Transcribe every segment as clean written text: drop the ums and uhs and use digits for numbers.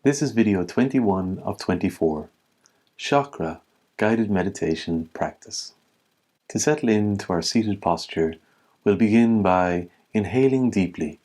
This is video 21 of 24, Chakra Guided Meditation Practice. To settle into our seated posture, we'll begin by inhaling deeply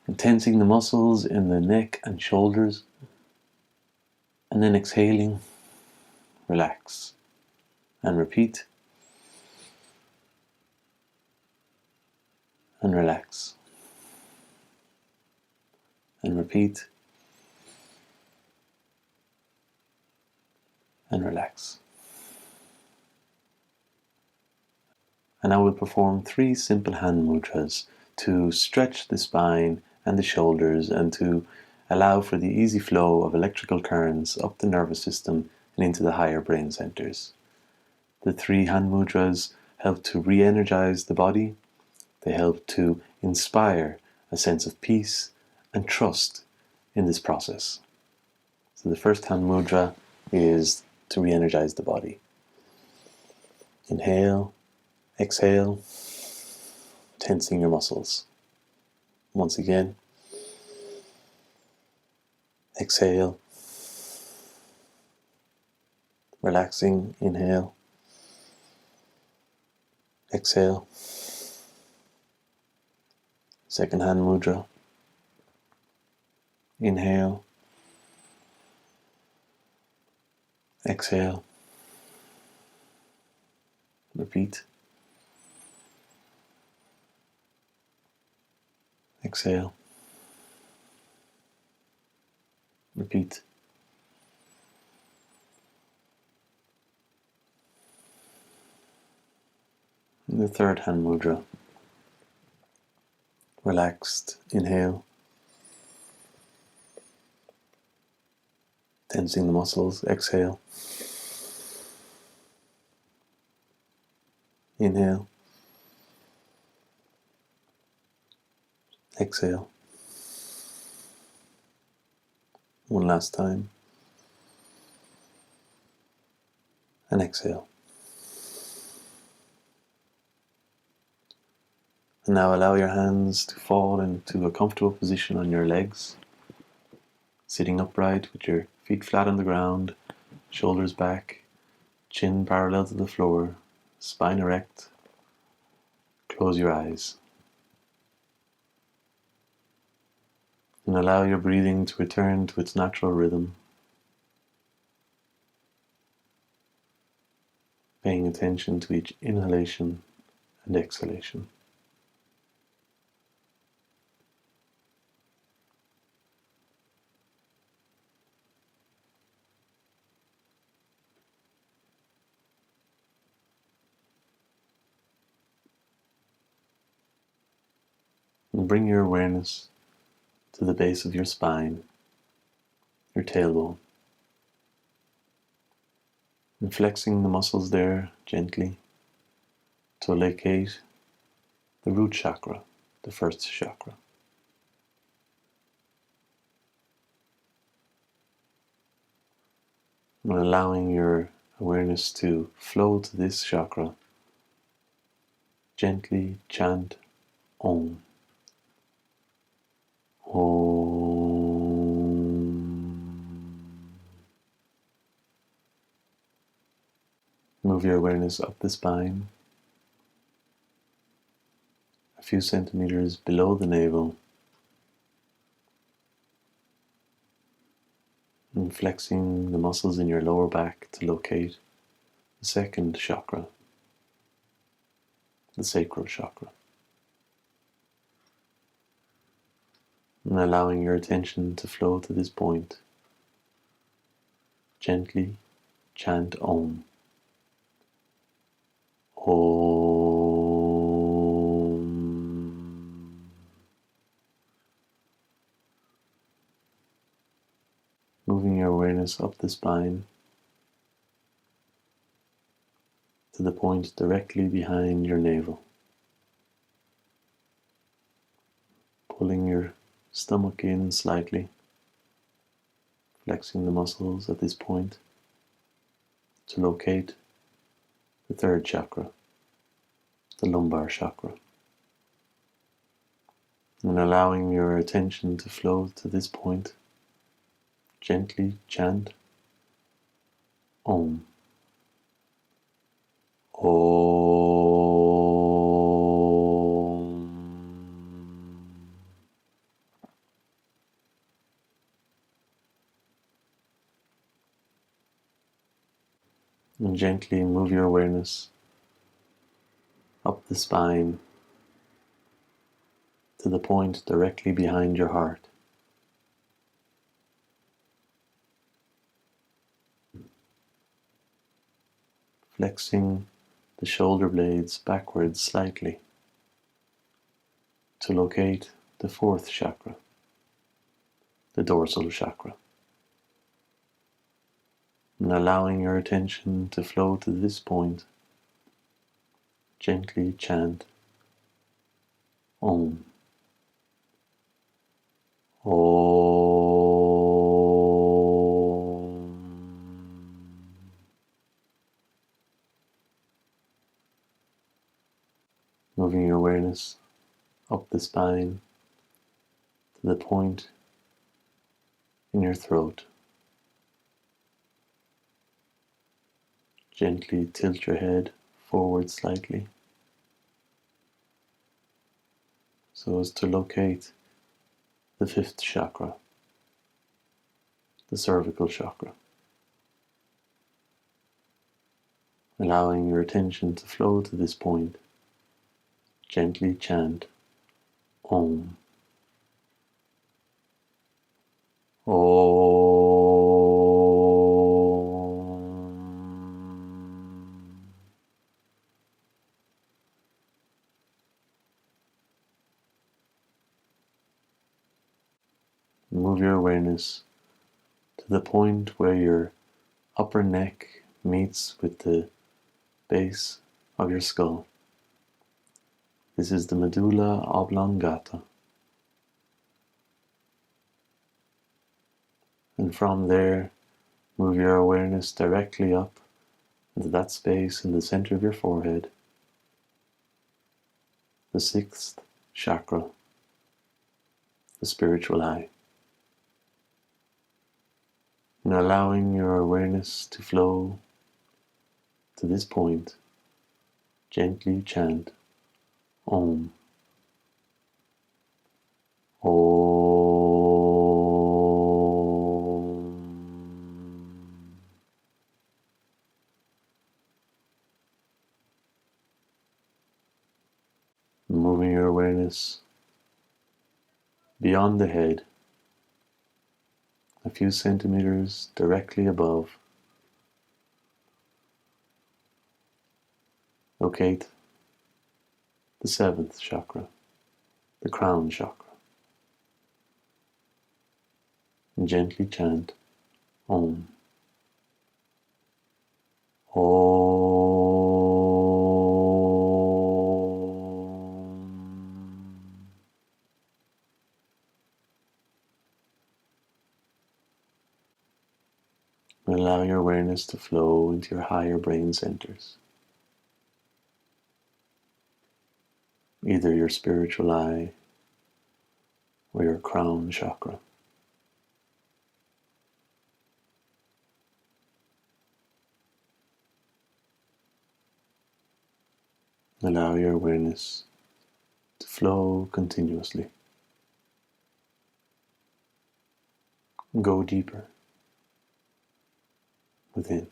and tensing the muscles in the neck and shoulders, and then exhaling, relax, and repeat, and relax, and repeat, and relax. And I will perform 3 simple hand mudras to stretch the spine and the shoulders and to allow for the easy flow of electrical currents up the nervous system and into the higher brain centers. The 3 hand mudras help to re-energize the body. They help to inspire a sense of peace and trust in this process. So the first hand mudra is to re-energize the body. Inhale, exhale, tensing your muscles. Once again, exhale, relaxing, inhale, exhale. Second hand mudra. Inhale, exhale, repeat, exhale, repeat. And the third hand mudra. Relaxed, inhale, tensing the muscles, exhale, inhale, exhale. One last time, and exhale. And now allow your hands to fall into a comfortable position on your legs, sitting upright with your feet flat on the ground, shoulders back, chin parallel to the floor, spine erect. Close your eyes. And allow your breathing to return to its natural rhythm, paying attention to each inhalation and exhalation. And bring your awareness to the base of your spine, your tailbone, and flexing the muscles there gently to locate the root chakra, the first chakra. And allowing your awareness to flow to this chakra, gently chant Om. Move your awareness up the spine, a few centimeters below the navel, and flexing the muscles in your lower back to locate the second chakra, the sacral chakra. And allowing your attention to flow to this point, gently chant Om. Om. Moving your awareness up the spine to the point directly behind your navel. Pulling your stomach in slightly, flexing the muscles at this point to locate the third chakra, the lumbar chakra. And allowing your attention to flow to this point, Gently chant Om. Om. And gently move your awareness up the spine to the point directly behind your heart. Flexing the shoulder blades backwards slightly to locate the fourth chakra, the dorsal chakra. And allowing your attention to flow to this point, gently chant Om. Om. Moving your awareness up the spine to the point in your throat. Gently tilt your head forward slightly so as to locate the fifth chakra, the cervical chakra. Allowing your attention to flow to this point, gently chant Om. Om. Move your awareness to the point where your upper neck meets with the base of your skull. This is the medulla oblongata. And from there, move your awareness directly up into that space in the center of your forehead, the sixth chakra, the spiritual eye. And allowing your awareness to flow to this point, gently chant Om. Om. Moving your awareness beyond the head, a few centimeters directly above. Locate the seventh chakra, the crown chakra, and gently chant Om. Om. And allow your awareness to flow into your higher brain centers, either your spiritual eye or your crown chakra. Allow your awareness to flow continuously. Go deeper within.